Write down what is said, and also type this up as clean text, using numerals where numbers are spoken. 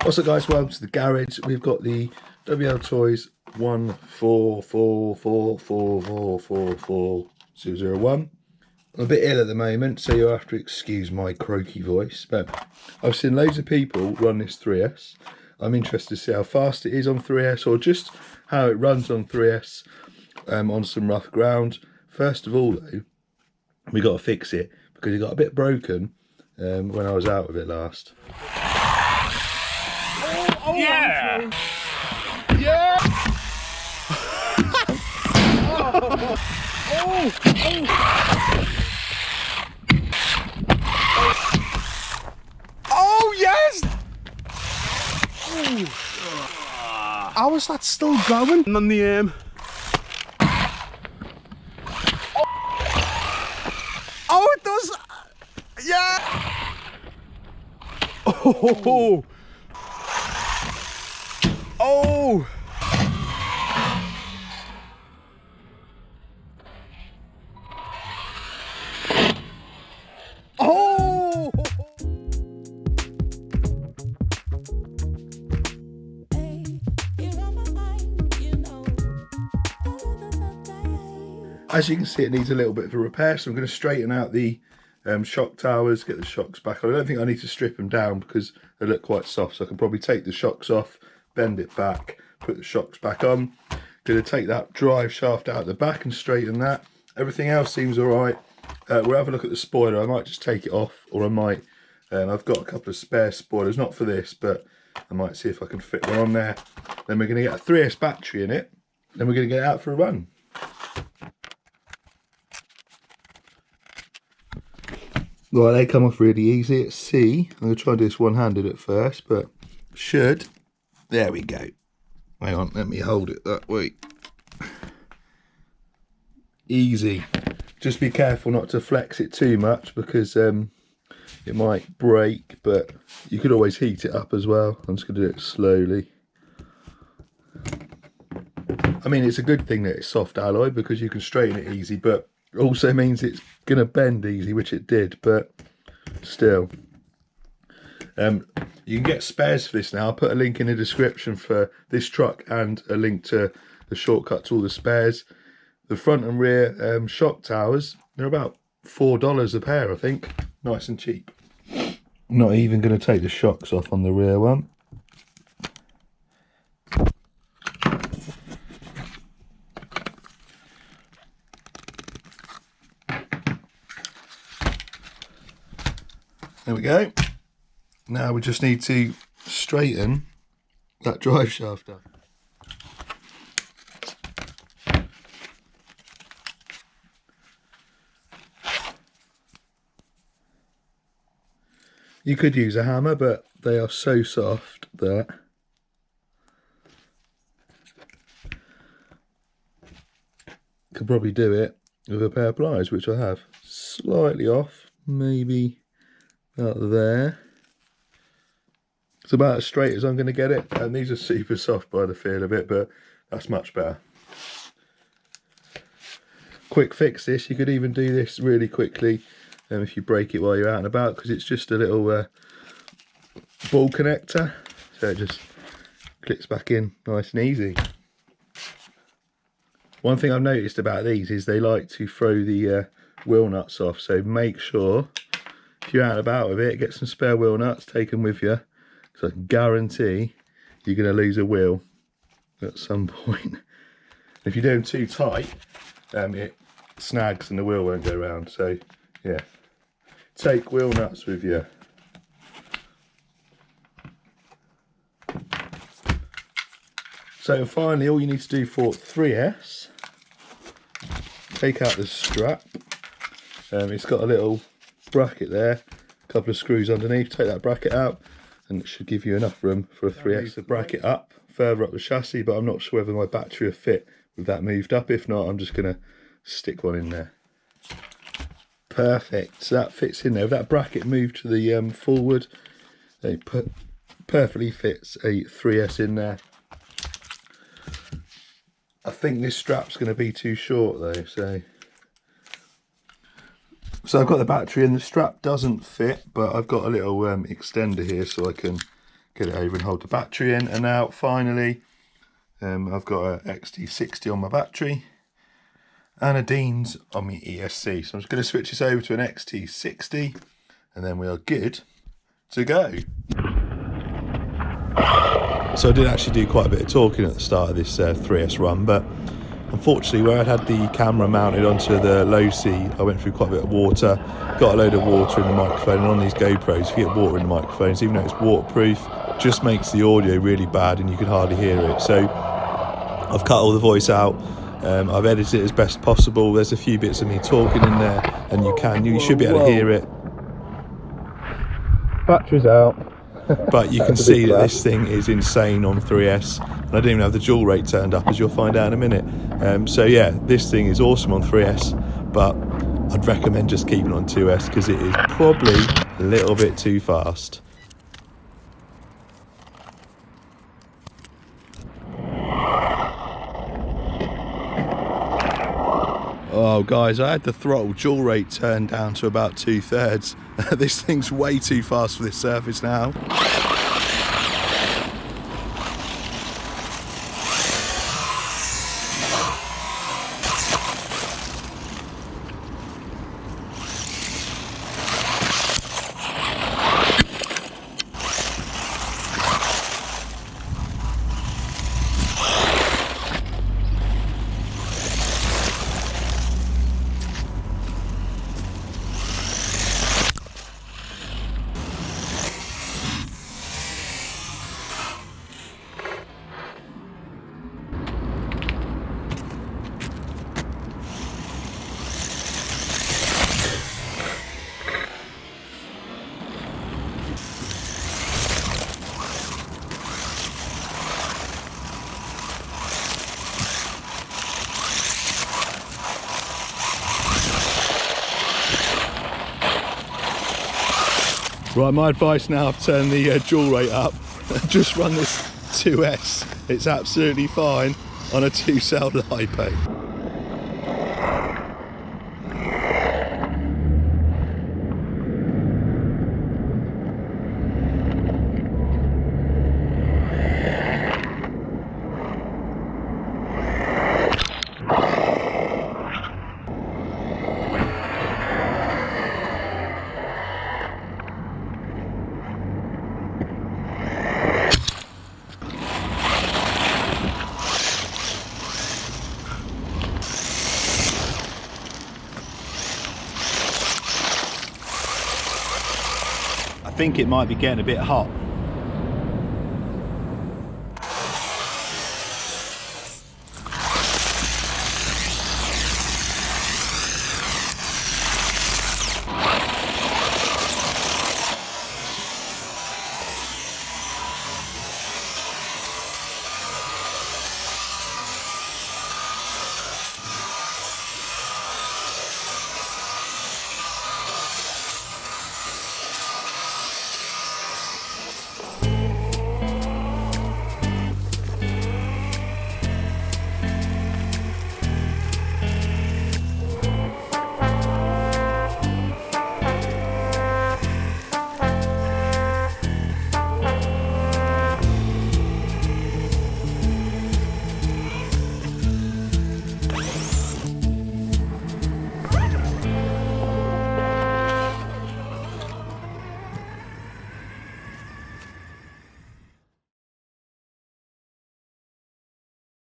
What's up guys, welcome to the garage. We've got the WLtoys 14444444001. I'm a bit ill at the moment, so you'll have to excuse my croaky voice, but I've seen loads of people run this 3S. I'm interested to see how fast it is on 3S, or just how it runs on 3S on some rough ground. First of all though, we got to fix it because it got a bit broken when I was out with it last. Oh, yeah! Yeah! Oh, yes! How is that still going? On the Oh, it does! Yeah! Oh! Oh! Oh! As you can see, it needs a little bit of a repair, so I'm going to straighten out the shock towers, get the shocks back on. I don't think I need to strip them down because they look quite soft, so I can probably take the shocks off, bend it back, put the shocks back on. Going to take that drive shaft out the back and straighten that. Everything else seems alright. We'll have a look at the spoiler. I might just take it off, or I might, I've got a couple of spare spoilers, not for this, but I might see if I can fit one on there. Then we're going to get a 3S battery in it, then we're going to get it out for a run. Right, they come off really easy at C. I'm going to try and do this one-handed at first, but should. There we go. Hang on, let me hold it that way. Easy. Just be careful not to flex it too much because it might break, but you could always heat it up as well. I'm just going to do it slowly. I mean, it's a good thing that it's soft alloy because you can straighten it easy, but it also means it's going to bend easy, which it did, but still. You can get spares for this now. I'll put a link in the description for this truck and a link to the shortcut to all the spares. The front and rear shock towers, they're about $4 a pair, I think. Nice and cheap. I'm not even going to take the shocks off on the rear one. There we go. Now we just need to straighten that drive shaft up. You could use a hammer, but they are so soft that could probably do it with a pair of pliers, which I have. Slightly off, maybe out there. It's about as straight as I'm going to get it, and these are super soft by the feel of it, but that's much better. Quick fix this. You could even do this really quickly if you break it while you're out and about, because it's just a little ball connector, so it just clicks back in nice and easy. One thing I've noticed about these is they like to throw the wheel nuts off, so make sure if you're out and about with it, get some spare wheel nuts, take them with you, because I can guarantee you're going to lose a wheel at some point. If you do them too tight, it snags and the wheel won't go round. So yeah, take wheel nuts with you. So finally, all you need to do for 3S, take out the strap. It's got a little bracket there, a couple of screws underneath. Take that bracket out and it should give you enough room for a 3S. Move the bracket up, further up the chassis, but I'm not sure whether my battery will fit with that moved up. If not, I'm just going to stick one in there. Perfect, so that fits in there. With that bracket moved to the forward, it perfectly fits a 3S in there. I think this strap's going to be too short though, so I've got the battery and the strap doesn't fit, but I've got a little extender here so I can get it over and hold the battery in. And now finally, I've got a XT60 on my battery and a Dean's on my ESC. So I'm just going to switch this over to an XT60 and then we are good to go. So I did actually do quite a bit of talking at the start of this 3S run, but unfortunately where I'd had the camera mounted onto the low seat, I went through quite a bit of water, got a load of water in the microphone, and on these GoPros, if you get water in the microphones, even though it's waterproof, just makes the audio really bad and you can hardly hear it. So I've cut all the voice out, I've edited it as best possible. There's a few bits of me talking in there, and you should be able to hear it. Battery's out. But you can see that this thing is insane on 3S, and I didn't even have the dual rate turned up, as you'll find out in a minute. So yeah, this thing is awesome on 3S, but I'd recommend just keeping it on 2S because it is probably a little bit too fast. Oh guys, I had the throttle dual rate turned down to about 2/3. This thing's way too fast for this surface now. Right, my advice now, I've turned the dual rate up. Just run this 2S. It's absolutely fine on a 2-cell LiPo. I think it might be getting a bit hot.